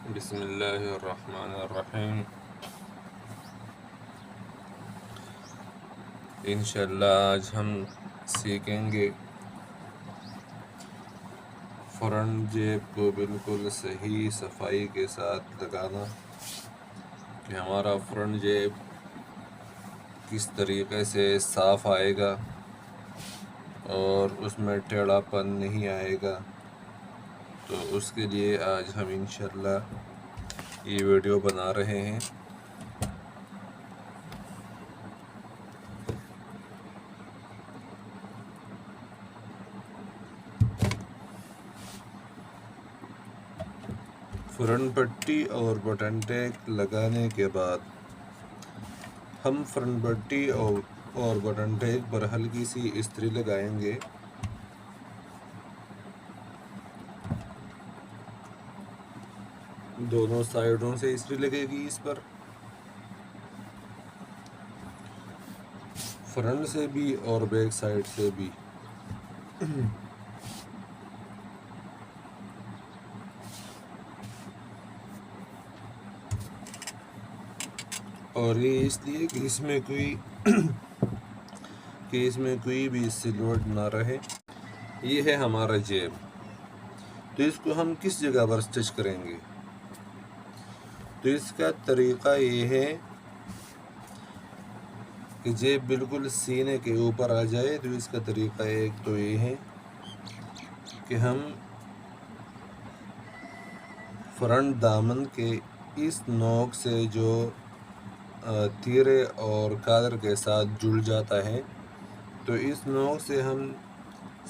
بسم اللہ الرحمن الرحیم۔ انشاءاللہ آج ہم سیکھیں گے فرنٹ جیب کو بالکل صحیح صفائی کے ساتھ لگانا، کہ ہمارا فرنٹ جیب کس طریقے سے صاف آئے گا اور اس میں ٹیڑھا پن نہیں آئے گا۔ تو اس کے لیے آج ہم انشاءاللہ یہ ویڈیو بنا رہے ہیں۔ فرنٹ پٹی اور بٹن ٹیک لگانے کے بعد ہم فرنٹ پٹی اور بٹن ٹیک پر ہلکی سی استری لگائیں گے۔ دونوں سائیڈوں سے استری لگے گی اس پر، فرنٹ سے بھی اور بیک سائیڈ سے بھی۔ اور یہ اس لیے کہ اس میں کوئی بھی سلوٹ نہ رہے۔ یہ ہے ہمارا جیب، تو اس کو ہم کس جگہ پر سٹچ کریں گے؟ تو اس کا طریقہ یہ ہے کہ جیب بالکل سینے کے اوپر آ جائے۔ تو اس کا طریقہ ایک تو یہ ہے کہ ہم فرنٹ دامن کے اس نوک سے جو تیرے اور کالر کے ساتھ جڑ جاتا ہے، تو اس نوک سے ہم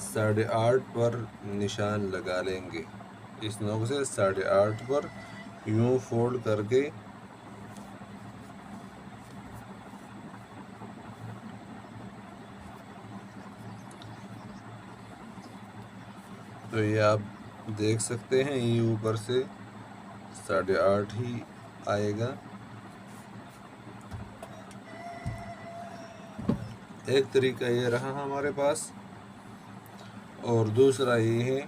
8.5 پر نشان لگا لیں گے۔ اس نوک سے 8.5 پر یوں فولڈ کر کے تو یہ آپ دیکھ سکتے ہیں، یہ اوپر سے 8.5 ہی آئے گا۔ ایک طریقہ یہ رہا ہمارے پاس، اور دوسرا یہ ہے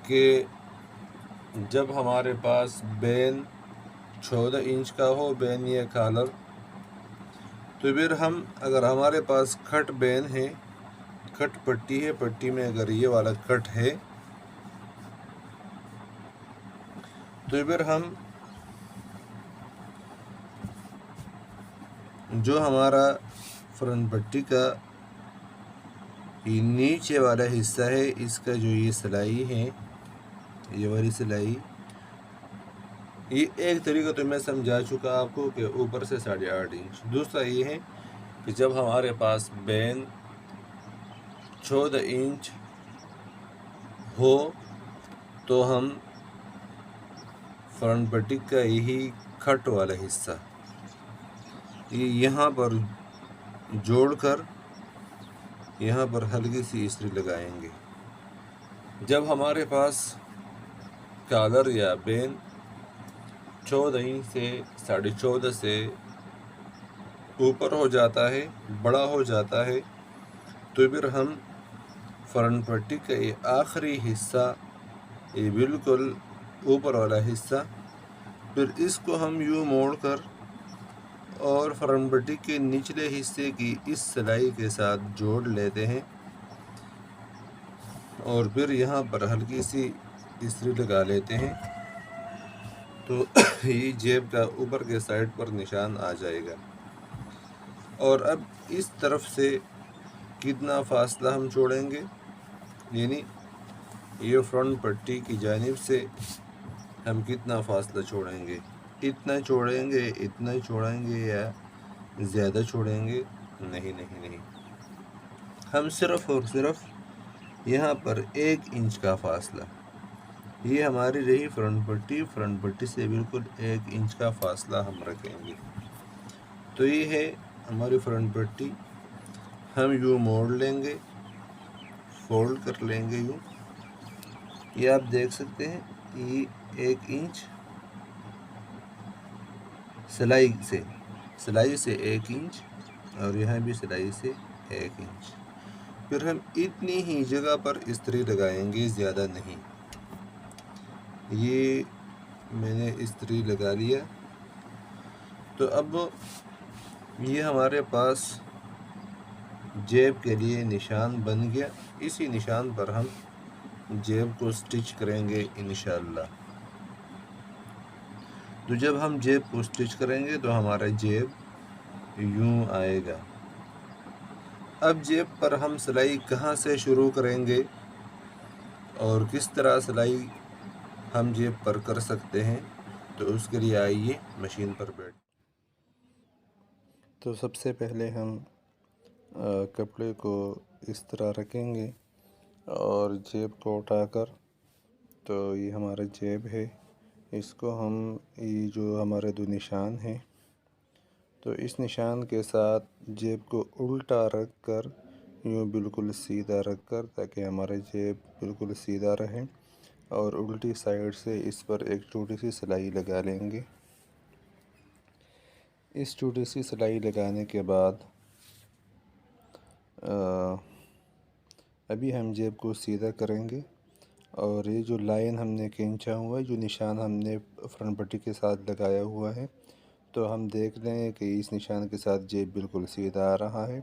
کہ جب ہمارے پاس بین 14 انچ کا ہو، بین یا کالر، تو پھر ہم اگر ہمارے پاس کٹ بین ہے، کٹ پٹی ہے، پٹی میں اگر یہ والا کٹ ہے، تو پھر ہم جو ہمارا فرنٹ پٹی کا یہ نیچے والا حصہ ہے، اس کا جو یہ سلائی ہے، یہ والی سلائی، یہ ایک طریقہ تو میں سمجھا چکا آپ کو کہ اوپر سے 8.5 انچ۔ دوسرا یہ ہے کہ جب ہمارے پاس بین 14 انچ ہو، تو ہم فرنٹ پٹی کا یہی کٹ والا حصہ یہ یہاں پر جوڑ کر یہاں پر ہلکی سی استری لگائیں گے۔ جب ہمارے پاس کالر یا بین 14 انچ سے 14.5 سے اوپر ہو جاتا ہے، بڑا ہو جاتا ہے، تو پھر ہم فرنٹ پٹی کا یہ آخری حصہ، یہ بالکل اوپر والا حصہ، پھر اس کو ہم یوں موڑ کر اور فرنٹ پٹی کے نچلے حصے کی اس سلائی کے ساتھ جوڑ لیتے ہیں، اور پھر یہاں پر ہلکی سی استری لگا لیتے ہیں، تو یہ جیب کا اوپر کے سائڈ پر نشان آ جائے گا۔ اور اب اس طرف سے کتنا فاصلہ ہم چھوڑیں گے، یعنی یہ فرنٹ پٹی کی جانب سے ہم کتنا فاصلہ چھوڑیں گے، اتنا چھوڑیں گے یا زیادہ چھوڑیں گے؟ نہیں، ہم صرف اور صرف یہاں پر 1 انچ کا فاصلہ، یہ ہماری رہی فرنٹ پٹی سے بالکل 1 انچ کا فاصلہ ہم رکھیں گے۔ تو یہ ہے ہماری فرنٹ پٹی، ہم یوں موڑ لیں گے، فولڈ کر لیں گے یوں، یہ آپ دیکھ سکتے ہیں، یہ 1 انچ سلائی سے 1 انچ، اور یہاں بھی سلائی سے 1 انچ، پھر ہم اتنی ہی جگہ پر استری لگائیں گے، زیادہ نہیں۔ یہ میں نے استری لگا لیا۔ تو اب یہ ہمارے پاس جیب کے لیے نشان بن گیا۔ اسی نشان پر ہم جیب کو سٹچ کریں گے انشاءاللہ۔ تو جب ہم جیب کو سٹچ کریں گے تو ہمارا جیب یوں آئے گا۔ اب جیب پر ہم سلائی کہاں سے شروع کریں گے اور کس طرح سلائی ہم جیب پر کر سکتے ہیں، تو اس کے لیے آئیے مشین پر بیٹھ۔ تو سب سے پہلے ہم کپڑے کو اس طرح رکھیں گے اور جیب کو اٹھا کر، تو یہ ہمارا جیب ہے، اس کو ہم یہ جو ہمارے دو نشان ہیں، تو اس نشان کے ساتھ جیب کو الٹا رکھ کر یوں بالکل سیدھا رکھ کر، تاکہ ہمارا جیب بالکل سیدھا رہے، اور الٹی سائیڈ سے اس پر ایک چھوٹی سی سلائی لگا لیں گے۔ اس چھوٹی سی سلائی لگانے کے بعد ابھی ہم جیب کو سیدھا کریں گے، اور یہ جو لائن ہم نے کھینچا ہوا ہے، جو نشان ہم نے فرنٹ پٹی کے ساتھ لگایا ہوا ہے، تو ہم دیکھ لیں کہ اس نشان کے ساتھ جیب بالکل سیدھا آ رہا ہے۔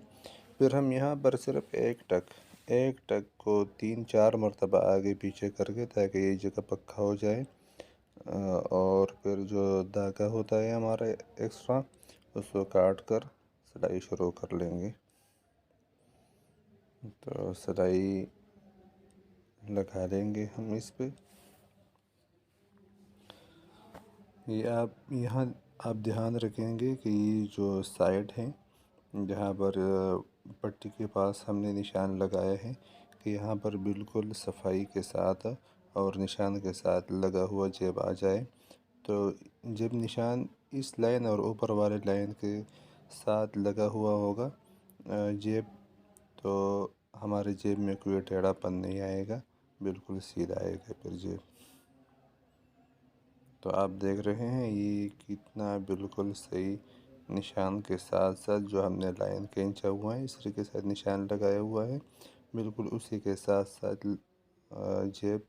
پھر ہم یہاں پر صرف ایک ٹک کو 3-4 مرتبہ آگے پیچھے کر کے، تاکہ یہ جگہ پکا ہو جائے، اور پھر جو دھاگا ہوتا ہے ہمارا ایکسٹرا، اس کو کاٹ کر سلائی شروع کر لیں گے۔ تو سلائی لگا لیں گے ہم اس پہ۔ یہاں آپ دھیان رکھیں گے کہ یہ جو سائڈ ہیں، جہاں پر پٹی کے پاس ہم نے نشان لگایا ہے، کہ یہاں پر بالکل صفائی کے ساتھ اور نشان کے ساتھ لگا ہوا جیب آ جائے۔ تو جب نشان اس لائن اور اوپر والے لائن کے ساتھ لگا ہوا ہوگا جیب، تو ہمارے جیب میں کوئی ٹیڑھا پن نہیں آئے گا، بالکل سیدھا آئے گا پھر جیب۔ تو آپ دیکھ رہے ہیں یہ کتنا بالکل صحیح نشان کے ساتھ ساتھ جو ہم نے لائن کھینچا ہوا ہے، اس کے ساتھ نشان لگایا ہوا ہے، بالکل اسی کے ساتھ ساتھ جیب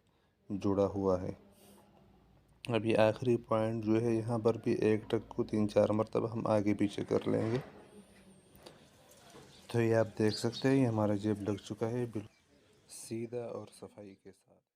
جڑا ہوا ہے۔ ابھی آخری پوائنٹ جو ہے، یہاں پر بھی ایک ٹک کو 3-4 مرتبہ ہم آگے پیچھے کر لیں گے۔ تو یہ آپ دیکھ سکتے ہیں، یہ ہمارا جیب لگ چکا ہے بالکل سیدھا اور صفائی کے ساتھ۔